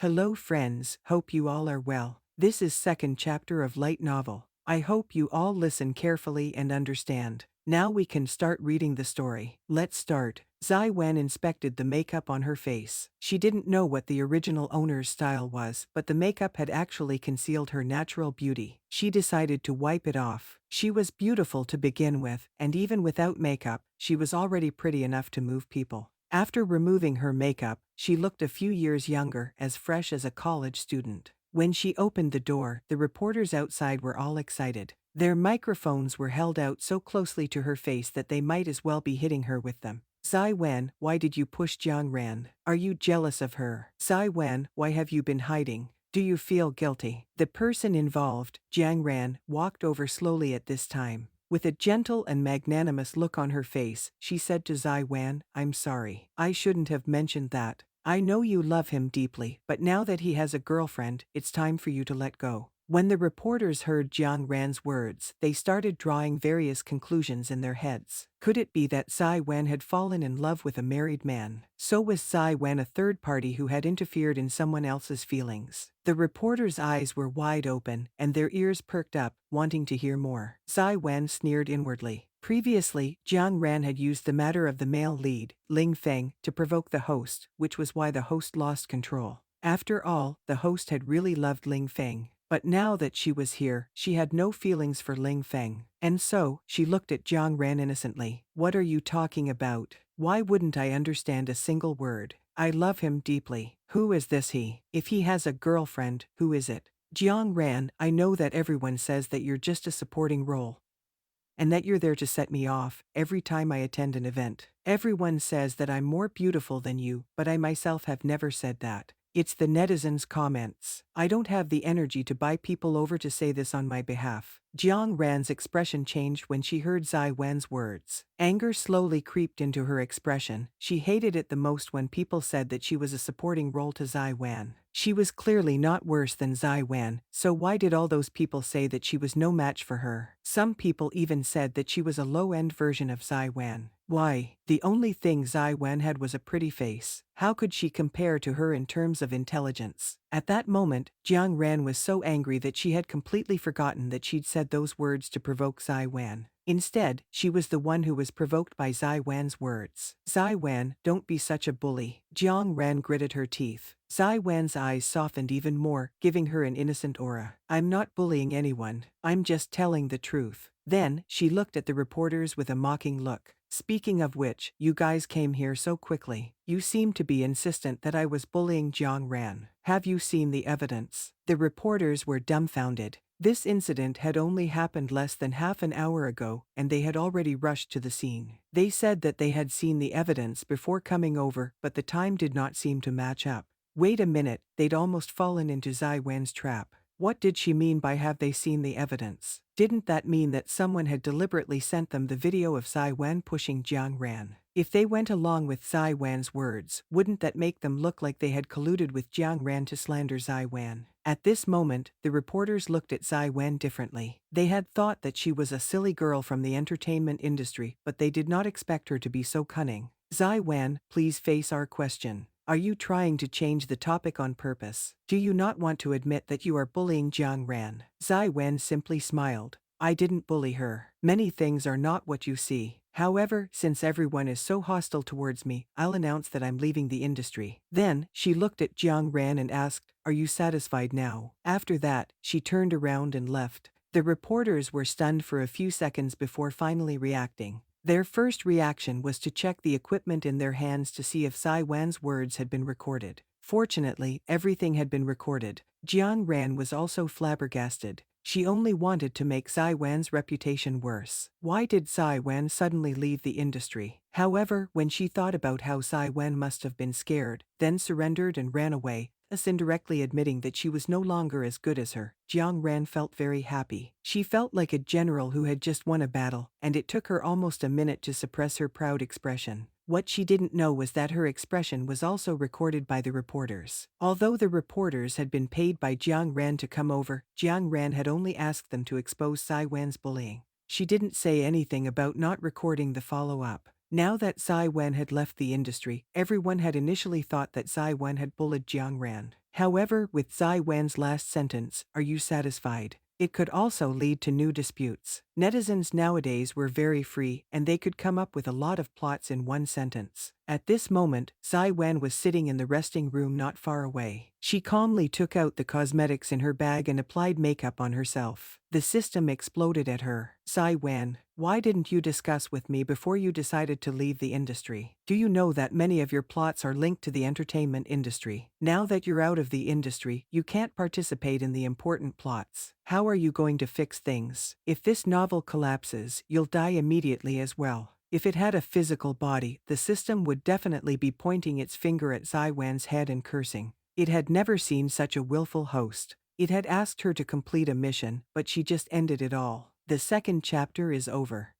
Hello friends, hope you all are well. This is second chapter of light novel. I hope you all listen carefully and understand. Now we can start reading the story. Let's start. Zai Wen inspected the makeup on her face. She didn't know what the original owner's style was, but the makeup had actually concealed her natural beauty. She decided to wipe it off. She was beautiful to begin with, and even without makeup, she was already pretty enough to move people. After removing her makeup, she looked a few years younger, as fresh as a college student. When she opened the door, the reporters outside were all excited. Their microphones were held out so closely to her face that they might as well be hitting her with them. Zai Wen, why did you push Jiang Ran? Are you jealous of her? Zai Wen, why have you been hiding? Do you feel guilty? The person involved, Jiang Ran, walked over slowly at this time. With a gentle and magnanimous look on her face, she said to Zai Wan, I'm sorry. I shouldn't have mentioned that. I know you love him deeply, but now that he has a girlfriend, it's time for you to let go. When the reporters heard Jiang Ran's words, they started drawing various conclusions in their heads. Could it be that Zai Wen had fallen in love with a married man? So was Zai Wen a third party who had interfered in someone else's feelings? The reporters' eyes were wide open, and their ears perked up, wanting to hear more. Zai Wen sneered inwardly. Previously, Jiang Ran had used the matter of the male lead, Ling Feng, to provoke the host, which was why the host lost control. After all, the host had really loved Ling Feng. But now that she was here, she had no feelings for Ling Feng. And so, she looked at Jiang Ran innocently. What are you talking about? Why wouldn't I understand a single word? I love him deeply. Who is this he? If he has a girlfriend, who is it? Jiang Ran, I know that everyone says that you're just a supporting role, and that you're there to set me off every time I attend an event. Everyone says that I'm more beautiful than you, but I myself have never said that. It's the netizens' comments. I don't have the energy to buy people over to say this on my behalf. Jiang Ran's expression changed when she heard Zai Wen's words. Anger slowly creeped into her expression. She hated it the most when people said that she was a supporting role to Zai Wen. She was clearly not worse than Zai Wen, so why did all those people say that she was no match for her? Some people even said that she was a low-end version of Zai Wen. Why, the only thing Zai Wen had was a pretty face. How could she compare to her in terms of intelligence? At that moment, Jiang Ran was so angry that she had completely forgotten that she'd said those words to provoke Zai Wan. Instead, she was the one who was provoked by Zai Wan's words. Zai Wan, don't be such a bully. Jiang Ran gritted her teeth. Zai Wan's eyes softened even more, giving her an innocent aura. I'm not bullying anyone. I'm just telling the truth. Then, she looked at the reporters with a mocking look. Speaking of which, you guys came here so quickly. You seem to be insistent that I was bullying Jiang Ran. Have you seen the evidence? The reporters were dumbfounded. This incident had only happened less than half an hour ago, and they had already rushed to the scene. They said that they had seen the evidence before coming over, but the time did not seem to match up. Wait a minute, they'd almost fallen into Zai Wen's trap. What did she mean by have they seen the evidence? Didn't that mean that someone had deliberately sent them the video of Zai Wen pushing Jiang Ran? If they went along with Zai Wan's words, wouldn't that make them look like they had colluded with Jiang Ran to slander Zai Wan? At this moment, the reporters looked at Zai Wen differently. They had thought that she was a silly girl from the entertainment industry, but they did not expect her to be so cunning. Zai Wan, please face our question. Are you trying to change the topic on purpose? Do you not want to admit that you are bullying Jiang Ran? Zai Wen simply smiled. I didn't bully her. Many things are not what you see. However, since everyone is so hostile towards me, I'll announce that I'm leaving the industry. Then, she looked at Jiang Ran and asked, are you satisfied now? After that, she turned around and left. The reporters were stunned for a few seconds before finally reacting. Their first reaction was to check the equipment in their hands to see if Zai Wan's words had been recorded. Fortunately, everything had been recorded. Jiang Ran was also flabbergasted. She only wanted to make Zai Wan's reputation worse. Why did Zai Wan suddenly leave the industry? However, when she thought about how Zai Wan must have been scared, then surrendered and ran away, thus indirectly admitting that she was no longer as good as her, Jiang Ran felt very happy. She felt like a general who had just won a battle, and it took her almost a minute to suppress her proud expression. What she didn't know was that her expression was also recorded by the reporters. Although the reporters had been paid by Jiang Ran to come over, Jiang Ran had only asked them to expose Zai Wan's bullying. She didn't say anything about not recording the follow-up. Now that Zai Wen had left the industry, everyone had initially thought that Zai Wen had bullied Jiang Ran. However, with Zai Wen's last sentence, "Are you satisfied?" it could also lead to new disputes. Netizens nowadays were very free, and they could come up with a lot of plots in one sentence. At this moment, Zai Wen was sitting in the resting room not far away. She calmly took out the cosmetics in her bag and applied makeup on herself. The system exploded at her. "Zai Wen, why didn't you discuss with me before you decided to leave the industry? Do you know that many of your plots are linked to the entertainment industry? Now that you're out of the industry, you can't participate in the important plots. How are you going to fix things? If this novel collapses, you'll die immediately as well." If it had a physical body, the system would definitely be pointing its finger at Zai Wen's head and cursing. It had never seen such a willful host. It had asked her to complete a mission, but she just ended it all. The second chapter is over.